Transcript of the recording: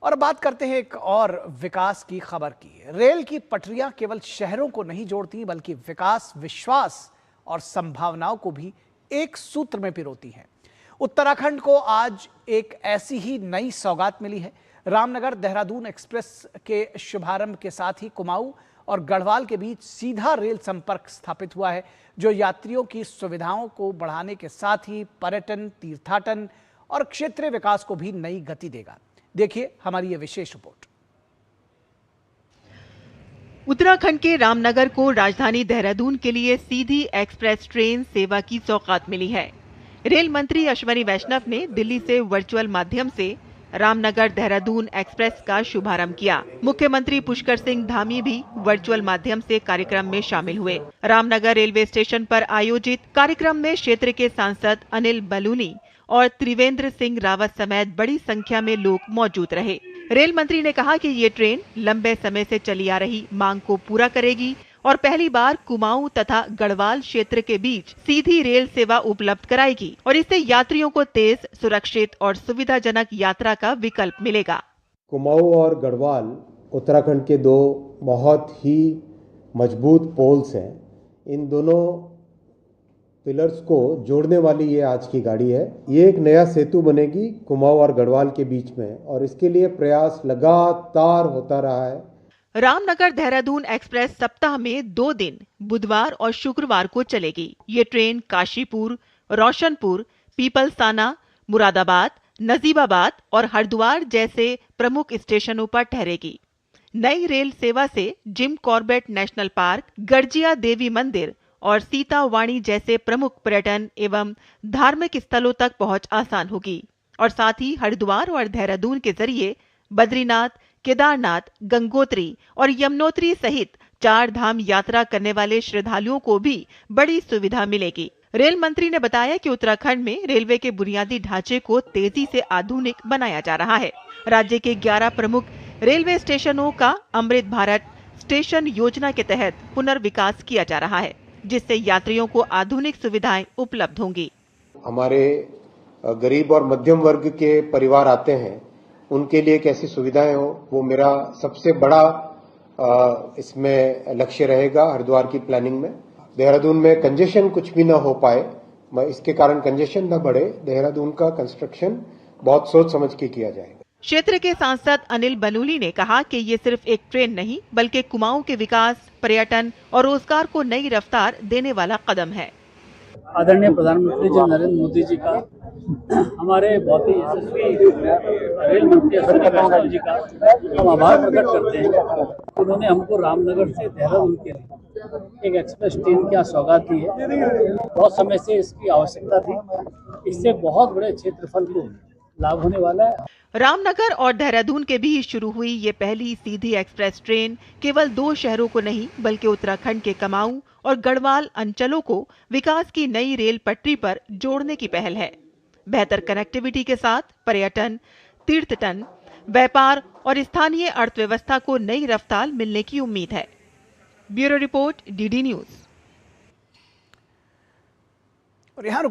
और बात करते हैं एक और विकास की खबर की। रेल की पटरियां केवल शहरों को नहीं जोड़ती बल्कि विकास, विश्वास और संभावनाओं को भी एक सूत्र में पिरोती हैं। उत्तराखंड को आज एक ऐसी ही नई सौगात मिली है। रामनगर देहरादून एक्सप्रेस के शुभारंभ के साथ ही कुमाऊं और गढ़वाल के बीच सीधा रेल संपर्क स्थापित हुआ है, जो यात्रियों की सुविधाओं को बढ़ाने के साथ ही पर्यटन, तीर्थाटन और क्षेत्रीय विकास को भी नई गति देगा। देखिए हमारी ये विशेष रिपोर्ट। उत्तराखंड के रामनगर को राजधानी देहरादून के लिए सीधी एक्सप्रेस ट्रेन सेवा की सौगात मिली है। रेल मंत्री अश्विनी वैष्णव ने दिल्ली से वर्चुअल माध्यम से रामनगर देहरादून एक्सप्रेस का शुभारंभ किया। मुख्यमंत्री पुष्कर सिंह धामी भी वर्चुअल माध्यम से कार्यक्रम में शामिल हुए। रामनगर रेलवे स्टेशन पर आयोजित कार्यक्रम में क्षेत्र के सांसद अनिल बलूनी और त्रिवेंद्र सिंह रावत समेत बड़ी संख्या में लोग मौजूद रहे। रेल मंत्री ने कहा कि ये ट्रेन लंबे समय से चली आ रही मांग को पूरा करेगी और पहली बार कुमाऊं तथा गढ़वाल क्षेत्र के बीच सीधी रेल सेवा उपलब्ध कराएगी और इससे यात्रियों को तेज, सुरक्षित और सुविधाजनक यात्रा का विकल्प मिलेगा। कुमाऊं और गढ़वाल उत्तराखंड के दो बहुत ही मजबूत पोल्स हैं। इन दोनों पिलर्स को जोड़ने वाली ये आज की गाड़ी है। ये एक नया सेतु बनेगी कुमाऊं और गढ़वाल के बीच में और इसके लिए प्रयास लगातार होता रहा है। रामनगर देहरादून एक्सप्रेस सप्ताह में 2 दिन बुधवार और शुक्रवार को चलेगी। ये ट्रेन काशीपुर, रोशनपुर, पीपलसाना, मुरादाबाद, नजीबाबाद और हरिद्वार जैसे प्रमुख स्टेशनों पर ठहरेगी। नई रेल सेवा से Jim Corbett national park, Garjiya देवी मंदिर और सीतावाणी जैसे प्रमुख पर्यटन एवं धार्मिक स्थलों तक पहुंच आसान होगी और साथ ही हरिद्वार और देहरादून के जरिए बद्रीनाथ, केदारनाथ, गंगोत्री और यमुनोत्री सहित 4 धाम यात्रा करने वाले श्रद्धालुओं को भी बड़ी सुविधा मिलेगी। रेल मंत्री ने बताया कि उत्तराखंड में रेलवे के बुनियादी ढांचे को तेजी से आधुनिक बनाया जा रहा है। राज्य के 11 प्रमुख रेलवे स्टेशनों का अमृत भारत स्टेशन योजना के तहत पुनर्विकास किया जा रहा है, जिससे यात्रियों को आधुनिक सुविधाएं उपलब्ध होंगी। हमारे गरीब और मध्यम वर्ग के परिवार आते हैं, उनके लिए कैसी सुविधाएं हो, वो मेरा सबसे बड़ा इसमें लक्ष्य रहेगा। हरिद्वार की प्लानिंग में देहरादून में कंजेशन कुछ भी ना हो पाए, इसके कारण कंजेशन न बढ़े, देहरादून का कंस्ट्रक्शन बहुत सोच समझ के किया जाएगा। क्षेत्र के सांसद अनिल बलूनी ने कहा कि ये सिर्फ एक ट्रेन नहीं बल्कि कुमाऊं के विकास, पर्यटन और रोजगार को नई रफ्तार देने वाला कदम है। आदरणीय प्रधानमंत्री जी नरेंद्र मोदी जी का, हमारे बहुत ही यशस्वी रेल मंत्री अश्विनी वैष्णव जी का हम आभार प्रकट करते हैं। उन्होंने हमको रामनगर से देहरादून के लिए एक एक्सप्रेस ट्रेन की सौगात दी है। बहुत समय से इसकी आवश्यकता थी। इससे बहुत बड़े क्षेत्रफल को लाभ होने वाला है। रामनगर और देहरादून के बीच शुरू हुई ये पहली सीधी एक्सप्रेस ट्रेन केवल 2 शहरों को नहीं बल्कि उत्तराखंड के कुमाऊं और गढ़वाल अंचलों को विकास की नई रेल पटरी पर जोड़ने की पहल है। बेहतर कनेक्टिविटी के साथ पर्यटन, तीर्थटन, व्यापार और स्थानीय अर्थव्यवस्था को नई रफ्तार मिलने की उम्मीद है। Bureau report, DD news. और यहाँ